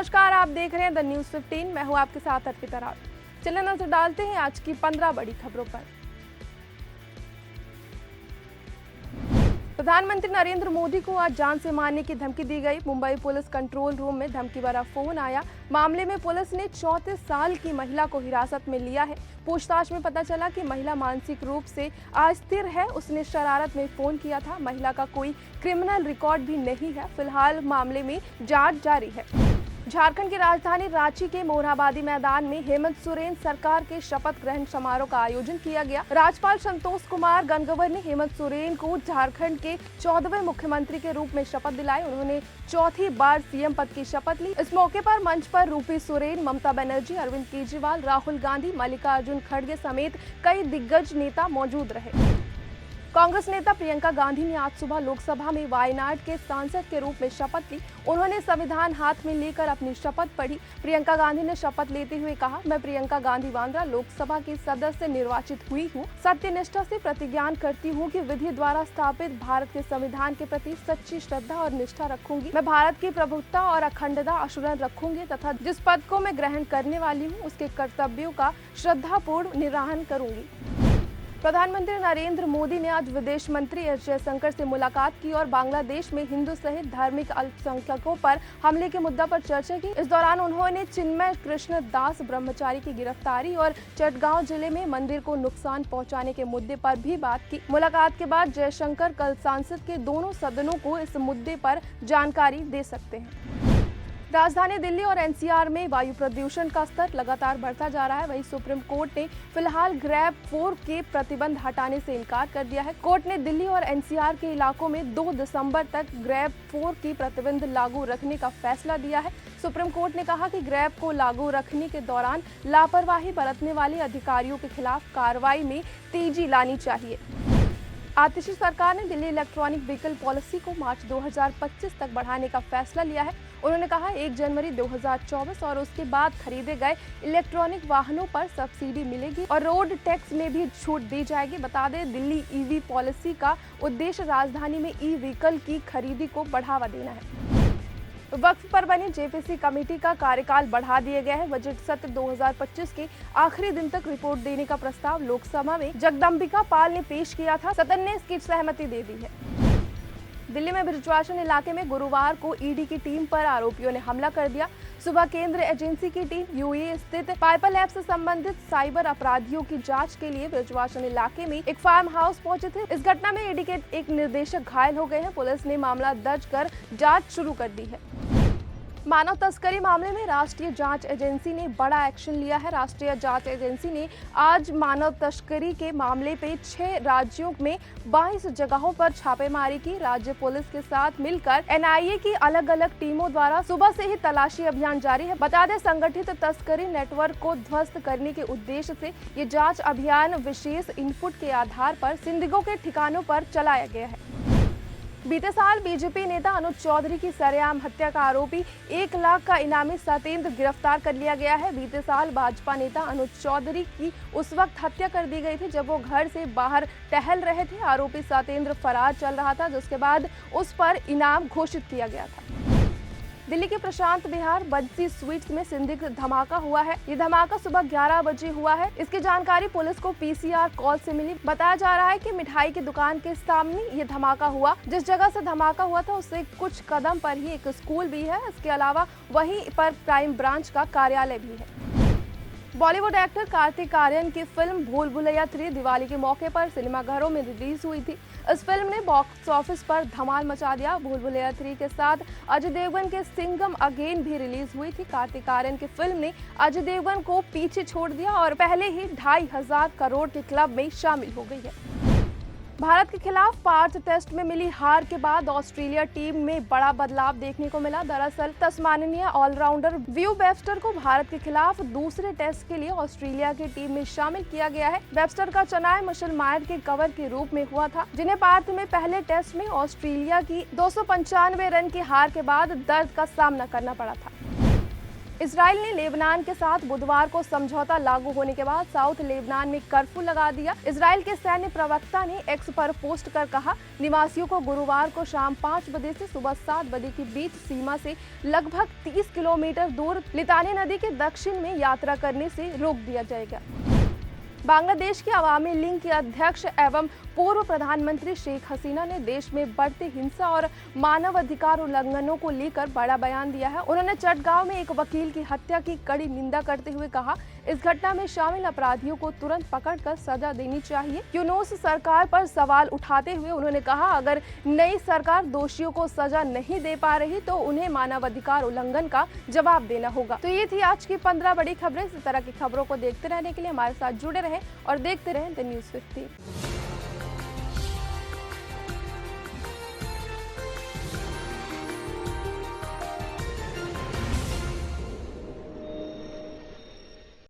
नमस्कार, आप देख रहे हैं द न्यूज़ 15। मैं हूं आपके साथ अर्पिता राव। चलिए नजर डालते हैं आज की 15 बड़ी खबरों पर। प्रधानमंत्री नरेंद्र मोदी को आज जान से मारने की धमकी दी गई। मुंबई पुलिस कंट्रोल रूम में धमकी भरा फोन आया। मामले में पुलिस ने 34 साल की महिला को हिरासत में लिया है। पूछताछ में पता चला कि महिला मानसिक रूप से अस्थिर है। उसने शरारत में फोन किया था। महिला का कोई क्रिमिनल रिकॉर्ड भी नहीं है। फिलहाल मामले में जांच जारी है। झारखंड की राजधानी रांची के मोरहाबादी मैदान में हेमंत सोरेन सरकार के शपथ ग्रहण समारोह का आयोजन किया गया। राज्यपाल संतोष कुमार गंगवार ने हेमंत सोरेन को झारखंड के 14वें मुख्यमंत्री के रूप में शपथ दिलाई। उन्होंने चौथी बार सीएम पद की शपथ ली। इस मौके पर मंच पर रूपी सोरेन, ममता बनर्जी, अरविंद केजरीवाल, राहुल गांधी, मल्लिकार्जुन खड़गे समेत कई दिग्गज नेता मौजूद रहे। कांग्रेस नेता प्रियंका गांधी ने आज सुबह लोकसभा में वायनाड के सांसद के रूप में शपथ ली। उन्होंने संविधान हाथ में लेकर अपनी शपथ पढ़ी। प्रियंका गांधी ने शपथ लेते हुए कहा, मैं प्रियंका गांधी वाड्रा लोकसभा की सदस्य निर्वाचित हुई हूँ। सत्यनिष्ठा से प्रतिज्ञान करती हूँ कि विधि द्वारा स्थापित भारत के संविधान के प्रति सच्ची श्रद्धा और निष्ठा रखूंगी। मैं भारत की प्रभुत्ता और अखंडता अक्षुण्ण रखूंगी तथा जिस पद को मैं ग्रहण करने वाली हूँ उसके कर्तव्यों का श्रद्धापूर्ण निर्वहन करूंगी। प्रधानमंत्री नरेंद्र मोदी ने आज विदेश मंत्री एस जयशंकर से मुलाकात की और बांग्लादेश में हिंदू सहित धार्मिक अल्पसंख्यकों पर हमले के मुद्दा पर चर्चा की। इस दौरान उन्होंने चिन्मय कृष्ण दास ब्रह्मचारी की गिरफ्तारी और चटगांव जिले में मंदिर को नुकसान पहुंचाने के मुद्दे पर भी बात की। मुलाकात के बाद जयशंकर कल संसद के दोनों सदनों को इस मुद्दे पर जानकारी दे सकते हैं। राजधानी दिल्ली और एनसीआर में वायु प्रदूषण का स्तर लगातार बढ़ता जा रहा है। वहीं सुप्रीम कोर्ट ने फिलहाल ग्रैब 4 के प्रतिबंध हटाने से इनकार कर दिया है। कोर्ट ने दिल्ली और एनसीआर के इलाकों में 2 दिसंबर तक ग्रैब 4 की प्रतिबंध लागू रखने का फैसला दिया है। सुप्रीम कोर्ट ने कहा कि ग्रैब को लागू रखने के दौरान लापरवाही बरतने वाले अधिकारियों के खिलाफ कार्रवाई में तेजी लानी चाहिए। आतिशी सरकार ने दिल्ली इलेक्ट्रॉनिक व्हीकल पॉलिसी को मार्च 2025 तक बढ़ाने का फैसला लिया है। उन्होंने कहा 1 जनवरी 2024 और उसके बाद खरीदे गए इलेक्ट्रॉनिक वाहनों पर सब्सिडी मिलेगी और रोड टैक्स में भी छूट दी जाएगी। बता दें, दिल्ली ईवी पॉलिसी का उद्देश्य राजधानी में ई व्हीकल की खरीदी को बढ़ावा देना है। वक्फ पर बनी जेपीसी कमेटी का कार्यकाल बढ़ा दिया गया है। बजट सत्र 2025 के आखिरी दिन तक रिपोर्ट देने का प्रस्ताव लोकसभा में जगदम्बिका पाल ने पेश किया था। सदन ने इसकी सहमति दे दी है। दिल्ली में बृजवासन इलाके में गुरुवार को ईडी की टीम पर आरोपियों ने हमला कर दिया। सुबह केंद्रीय एजेंसी की टीम यूएई स्थित पाइपर लैब से संबंधित साइबर अपराधियों की जांच के लिए बृजवासन इलाके में एक फार्म हाउस पहुंचे थे। इस घटना में ईडी के एक निदेशक घायल हो गए हैं। पुलिस ने मामला दर्ज कर जांच शुरू कर दी है। मानव तस्करी मामले में राष्ट्रीय जांच एजेंसी ने बड़ा एक्शन लिया है। राष्ट्रीय जांच एजेंसी ने आज मानव तस्करी के मामले पे 6 राज्यों में 22 जगहों पर छापेमारी की। राज्य पुलिस के साथ मिलकर एनआईए की अलग अलग टीमों द्वारा सुबह से ही तलाशी अभियान जारी है। बता दें, संगठित तस्करी नेटवर्क को ध्वस्त करने के उद्देश्य से ये जांच अभियान विशेष इनपुट के आधार पर सिंदिगों के ठिकानों पर चलाया गया है। बीते साल बीजेपी नेता अनुज चौधरी की सरेआम हत्या का आरोपी 1 लाख का इनामी सतेंद्र गिरफ्तार कर लिया गया है। बीते साल भाजपा नेता अनुज चौधरी की उस वक्त हत्या कर दी गई थी जब वो घर से बाहर टहल रहे थे। आरोपी सतेंद्र फरार चल रहा था, जिसके बाद उस पर इनाम घोषित किया गया था। दिल्ली के प्रशांत विहार बंसी स्वीट्स में संदिग्ध धमाका हुआ है। ये धमाका सुबह 11 बजे हुआ है। इसकी जानकारी पुलिस को पीसीआर कॉल से मिली। बताया जा रहा है कि मिठाई की दुकान के सामने ये धमाका हुआ। जिस जगह से धमाका हुआ था उससे कुछ कदम पर ही एक स्कूल भी है। इसके अलावा वहीं पर क्राइम ब्रांच का कार्यालय भी है। बॉलीवुड एक्टर कार्तिक आर्यन की फिल्म भूल भुलैया 3 दिवाली के मौके पर सिनेमाघरों में रिलीज हुई थी। इस फिल्म ने बॉक्स ऑफिस पर धमाल मचा दिया। भूल भुलैया 3 के साथ अजय देवगन के सिंघम अगेन भी रिलीज हुई थी। कार्तिक आर्यन की फिल्म ने अजय देवगन को पीछे छोड़ दिया और पहले ही 2,500 करोड़ के क्लब में शामिल हो गई है। भारत के खिलाफ 5 टेस्ट में मिली हार के बाद ऑस्ट्रेलिया टीम में बड़ा बदलाव देखने को मिला। दरअसल तस्मानिया ऑलराउंडर व्यू वेबस्टर को भारत के खिलाफ दूसरे टेस्ट के लिए ऑस्ट्रेलिया की टीम में शामिल किया गया है। वेबस्टर का चुनाव मिशेल मार्श के कवर के रूप में हुआ था, जिन्हें पार्थ में पहले टेस्ट में ऑस्ट्रेलिया की 295 रन की हार के बाद दर्द का सामना करना पड़ा था। इजराइल ने लेबनान के साथ बुधवार को समझौता लागू होने के बाद साउथ लेबनान में कर्फ्यू लगा दिया। इजराइल के सैन्य प्रवक्ता ने एक्स पर पोस्ट कर कहा, निवासियों को गुरुवार को शाम 5 बजे से सुबह 7 बजे के बीच सीमा से लगभग 30 किलोमीटर दूर लितानी नदी के दक्षिण में यात्रा करने से रोक दिया जाएगा। बांग्लादेश की अवामी लीग की अध्यक्ष एवं पूर्व प्रधानमंत्री शेख हसीना ने देश में बढ़ती हिंसा और मानव अधिकार उल्लंघनों को लेकर बड़ा बयान दिया है। उन्होंने चटगांव में एक वकील की हत्या की कड़ी निंदा करते हुए कहा, इस घटना में शामिल अपराधियों को तुरंत पकड़कर सजा देनी चाहिए। यूनूस सरकार पर सवाल उठाते हुए उन्होंने कहा, अगर नई सरकार दोषियों को सजा नहीं दे पा रही तो उन्हें मानवाधिकार उल्लंघन का जवाब देना होगा। तो ये थी आज की 15 बड़ी खबरें। इस तरह की खबरों को देखते रहने के लिए हमारे साथ जुड़े रहें और देखते रहें द न्यूज़ 15।